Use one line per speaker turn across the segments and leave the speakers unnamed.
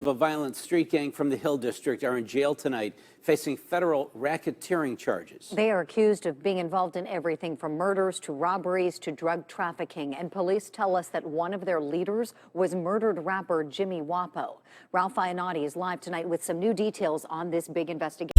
A violent street gang from the Hill District are in jail tonight, facing federal racketeering charges.
They are accused of being involved in everything from murders to robberies to drug trafficking. And police tell us that one of their leaders was murdered rapper Jimmy Wopo. Ralph Iannotti is live tonight with some new details on this big investigation.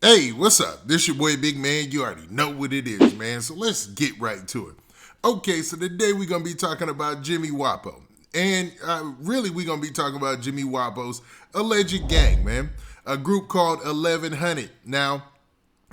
Hey, what's up? This your boy Big Man. You already know what it is, man. So let's get right to it. Okay, so today we're going to be talking about Jimmy Wopo. And really, we're going to be talking about Jimmy Wopo's alleged gang, man. A group called 11 Hunnit. Now,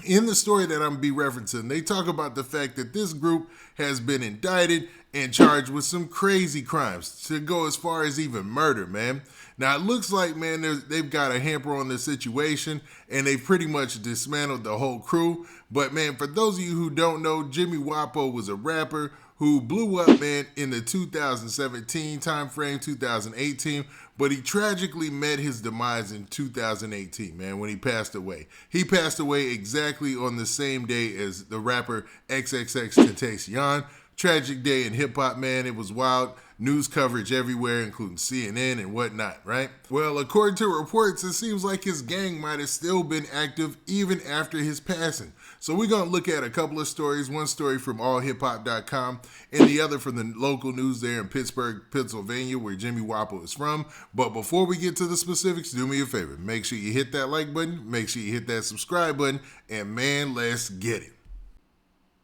in the story that I'm going to be referencing, they talk about the fact that this group has been indicted and charged with some crazy crimes, to go as far as even murder, man. Now, it looks like, man, they've got a hamper on the situation, and they pretty much dismantled the whole crew. But, man, for those of you who don't know, Jimmy Wopo was a rapper who blew up, man, in the 2017 timeframe, 2018, but he tragically met his demise in 2018, man, when he passed away. He passed away exactly on the same day as the rapper XXXTentacion. Tragic day in hip-hop, man. It was wild. News coverage everywhere, including CNN and whatnot, right? Well, according to reports, it seems like his gang might have still been active even after his passing. So we're going to look at a couple of stories. One story from allhiphop.com and the other from the local news there in Pittsburgh, Pennsylvania, where Jimmy Wopo is from. But before we get to the specifics, do me a favor. Make sure you hit that like button. Make sure you hit that subscribe button. And, man, let's get it.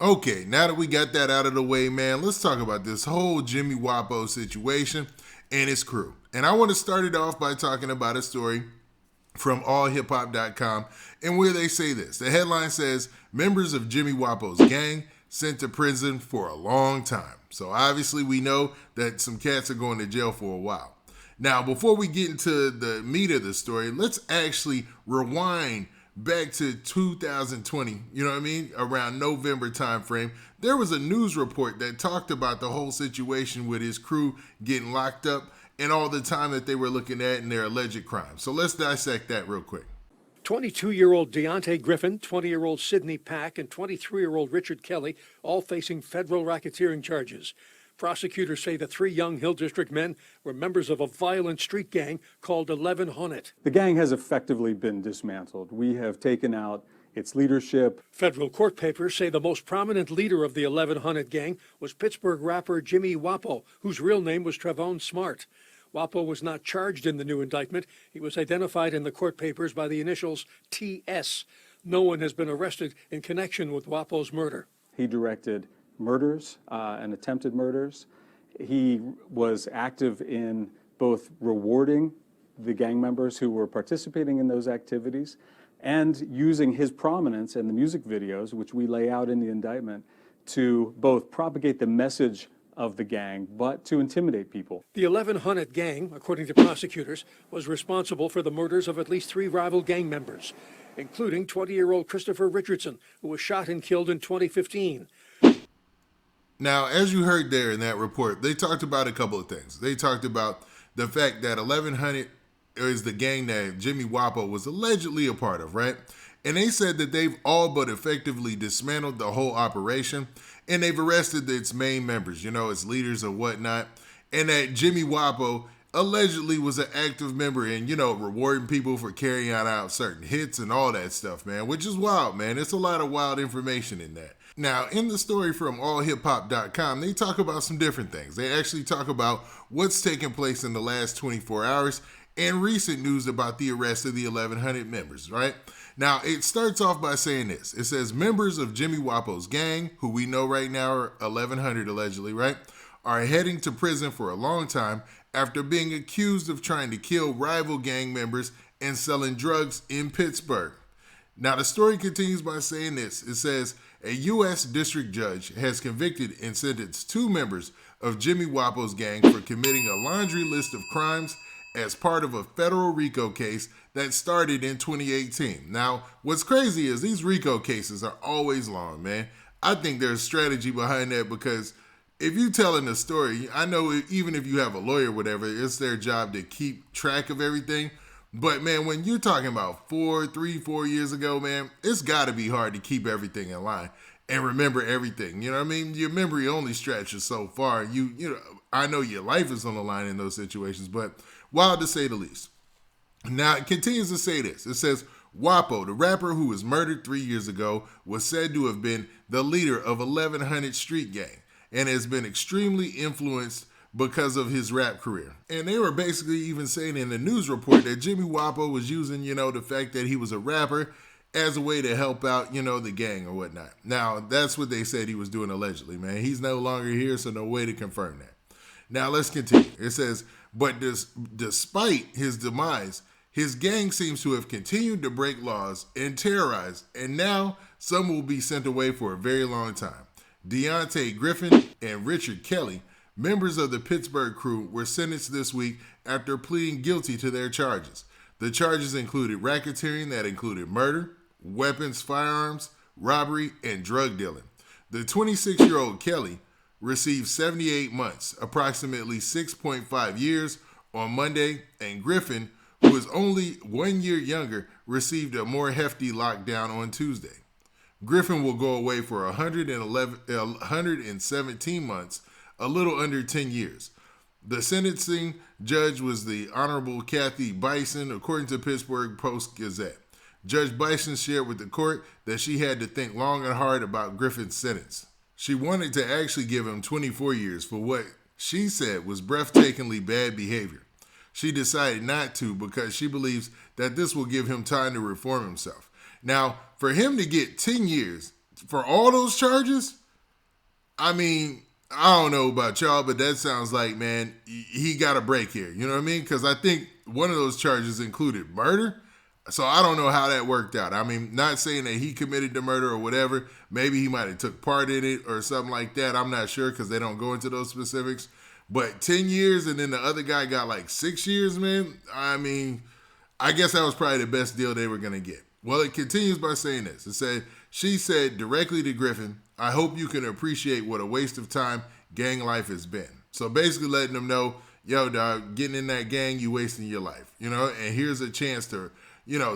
Okay, now that we got that out of the way, man, let's talk about this whole Jimmy Wopo situation and his crew. And I want to start it off by talking about a story from allhiphop.com, and where they say this. The headline says, members of Jimmy Wopo's gang sent to prison for a long time. So obviously we know that some cats are going to jail for a while. Now, before we get into the meat of the story, let's actually rewind back to 2020, you know what I mean, around November time frame. There was a news report that talked about the whole situation with his crew getting locked up and all the time that they were looking at in their alleged crimes. So let's dissect that real quick.
22-year-old Dionte Griffin, 20-year-old Sidney Pack, and 23-year-old Richard Kelly, all facing federal racketeering charges. Prosecutors say the three young Hill District men were members of a violent street gang called 11 Hunnit.
The gang has effectively been dismantled. We have taken out its leadership.
Federal court papers say the most prominent leader of the 11 Hunnit gang was Pittsburgh rapper Jimmy Wopo, whose real name was Trevon Smart. Wopo was not charged in the new indictment. He was identified in the court papers by the initials TS. No one has been arrested in connection with Wopo's murder.
He directed murders and attempted murders. He was active in both rewarding the gang members who were participating in those activities and using his prominence in the music videos, which we lay out in the indictment, to both propagate the message of the gang, but to intimidate people.
The 11 Hunnit gang, according to prosecutors, was responsible for the murders of at least three rival gang members, including 20-year-old Christopher Richardson, who was shot and killed in 2015.
Now, as you heard there in that report, they talked about a couple of things. They talked about the fact that 11 Hunnit is the gang that Jimmy Wopo was allegedly a part of, right? And they said that they've all but effectively dismantled the whole operation, and they've arrested its main members, you know, its leaders or whatnot, and that Jimmy Wopo allegedly was an active member in, you know, rewarding people for carrying out certain hits and all that stuff, man, which is wild, man. It's a lot of wild information in that. Now, in the story from allhiphop.com, they talk about some different things. They actually talk about what's taken place in the last 24 hours and recent news about the arrest of the 11 Hunnit members, right? Now, it starts off by saying this. It says, members of Jimmy Wopo's gang, who we know right now are 11 Hunnit allegedly, right, are heading to prison for a long time after being accused of trying to kill rival gang members and selling drugs in Pittsburgh. Now, the story continues by saying this. It says, a U.S. district judge has convicted and sentenced two members of Jimmy Wopo's gang for committing a laundry list of crimes as part of a federal RICO case that started in 2018. Now, what's crazy is these RICO cases are always long, man. I think there's strategy behind that because if you're telling a story, I know even if you have a lawyer or whatever, it's their job to keep track of everything. But man, when you're talking about 4 years ago, man, it's got to be hard to keep everything in line and remember everything. You know what I mean? Your memory only stretches so far. You know, I know your life is on the line in those situations, but wild to say the least. Now, it continues to say this. It says, Wopo, the rapper who was murdered 3 years ago, was said to have been the leader of 1100 Street Gang and has been extremely influenced because of his rap career. And they were basically even saying in the news report that Jimmy Wopo was using, the fact that he was a rapper as a way to help out, the gang or whatnot. Now, that's what they said he was doing allegedly, man. He's no longer here, so no way to confirm that. Now, let's continue. It says, but despite his demise, his gang seems to have continued to break laws and terrorize, and now some will be sent away for a very long time. Dionte, Griffin, and Richard Kelly, members of the Pittsburgh crew, were sentenced this week after pleading guilty to their charges. The charges included racketeering that included murder, weapons, firearms, robbery, and drug dealing. The 26-year-old Kelly received 78 months, approximately 6.5 years, on Monday, and Griffin, who is only 1 year younger, received a more hefty lockdown on Tuesday. Griffin will go away for 117 months, a little under 10 years. The sentencing judge was the Honorable Kathy Bison, according to Pittsburgh Post-Gazette. Judge Bison shared with the court that she had to think long and hard about Griffin's sentence. She wanted to actually give him 24 years for what she said was breathtakingly bad behavior. She decided not to because she believes that this will give him time to reform himself. Now, for him to get 10 years for all those charges, I mean, I don't know about y'all, but that sounds like, man, he got a break here. You know what I mean? Because I think one of those charges included murder. So I don't know how that worked out. I mean, not saying that he committed the murder or whatever. Maybe he might have took part in it or something like that. I'm not sure because they don't go into those specifics. But 10 years and then the other guy got like 6 years, man. I mean, I guess that was probably the best deal they were going to get. Well, it continues by saying this. It said, she said directly to Griffin, I hope you can appreciate what a waste of time gang life has been. So basically letting them know, yo, dog, getting in that gang, you wasting your life, and here's a chance to,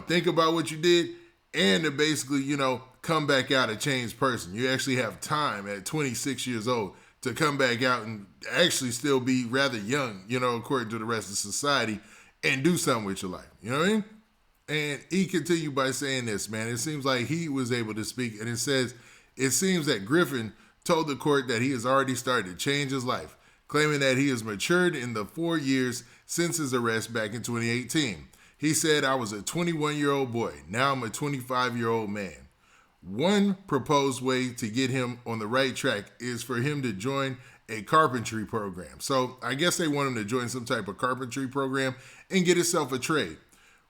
think about what you did and to basically, come back out a changed person. You actually have time at 26 years old to come back out and actually still be rather young, according to the rest of society, and do something with your life. You know what I mean? And he continued by saying this, man. It seems like he was able to speak, and it says, it seems that Griffin told the court that he has already started to change his life, claiming that he has matured in the 4 years since his arrest back in 2018. He said, I was a 21-year-old boy. Now I'm a 25-year-old man. One proposed way to get him on the right track is for him to join a carpentry program. So I guess they want him to join some type of carpentry program and get himself a trade.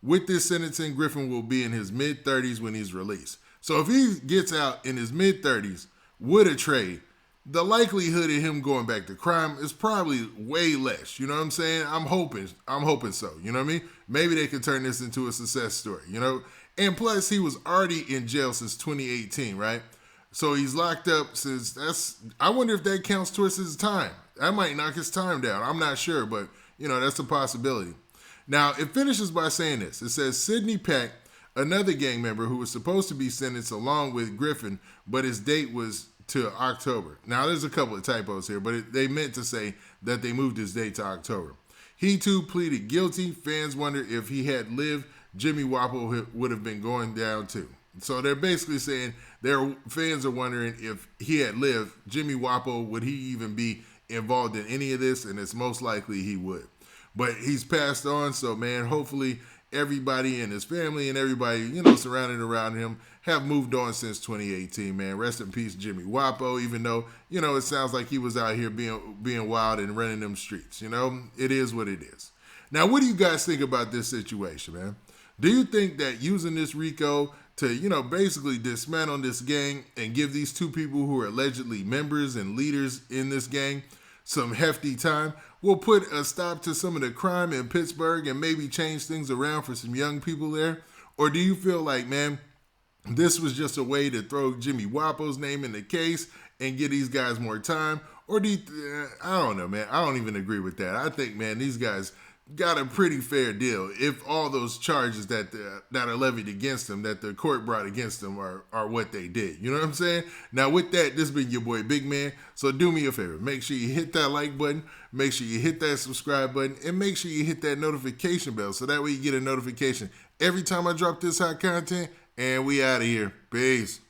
With this sentencing, Griffin will be in his mid-30s when he's released. So if he gets out in his mid-30s with a trade, the likelihood of him going back to crime is probably way less. You know what I'm saying? I'm hoping so. You know what I mean? Maybe they could turn this into a success story, And plus, he was already in jail since 2018, right? So he's locked up since I wonder if that counts towards his time. That might knock his time down. I'm not sure, but, that's a possibility. Now, it finishes by saying this. It says, Sidney Peck, another gang member who was supposed to be sentenced along with Griffin, but his date was to October. Now, there's a couple of typos here, but they meant to say that they moved his date to October. He, too, pleaded guilty. Fans wonder if he had lived, Jimmy Wopo would have been going down, too. So they're basically saying their fans are wondering if he had lived, Jimmy Wopo, would he even be involved in any of this? And it's most likely he would. But he's passed on, so, man, hopefully everybody in his family and everybody, surrounding around him have moved on since 2018, man. Rest in peace, Jimmy Wopo, even though, it sounds like he was out here being wild and running them streets, It is what it is. Now, what do you guys think about this situation, man? Do you think that using this RICO to, basically dismantle this gang and give these two people who are allegedly members and leaders in this gang some hefty time will put a stop to some of the crime in Pittsburgh and maybe change things around for some young people there? Or do you feel like, man, this was just a way to throw Jimmy Wopo's name in the case and give these guys more time? Or do you, I don't know, man. I don't even agree with that. I think, man, these guys got a pretty fair deal if all those charges that that are levied against him, that the court brought against him, are what they did. You know what I'm saying? Now, with that, this has been your boy Big Man. So do me a favor. Make sure you hit that like button. Make sure you hit that subscribe button. And make sure you hit that notification bell so that way you get a notification every time I drop this hot content. And we out of here. Peace.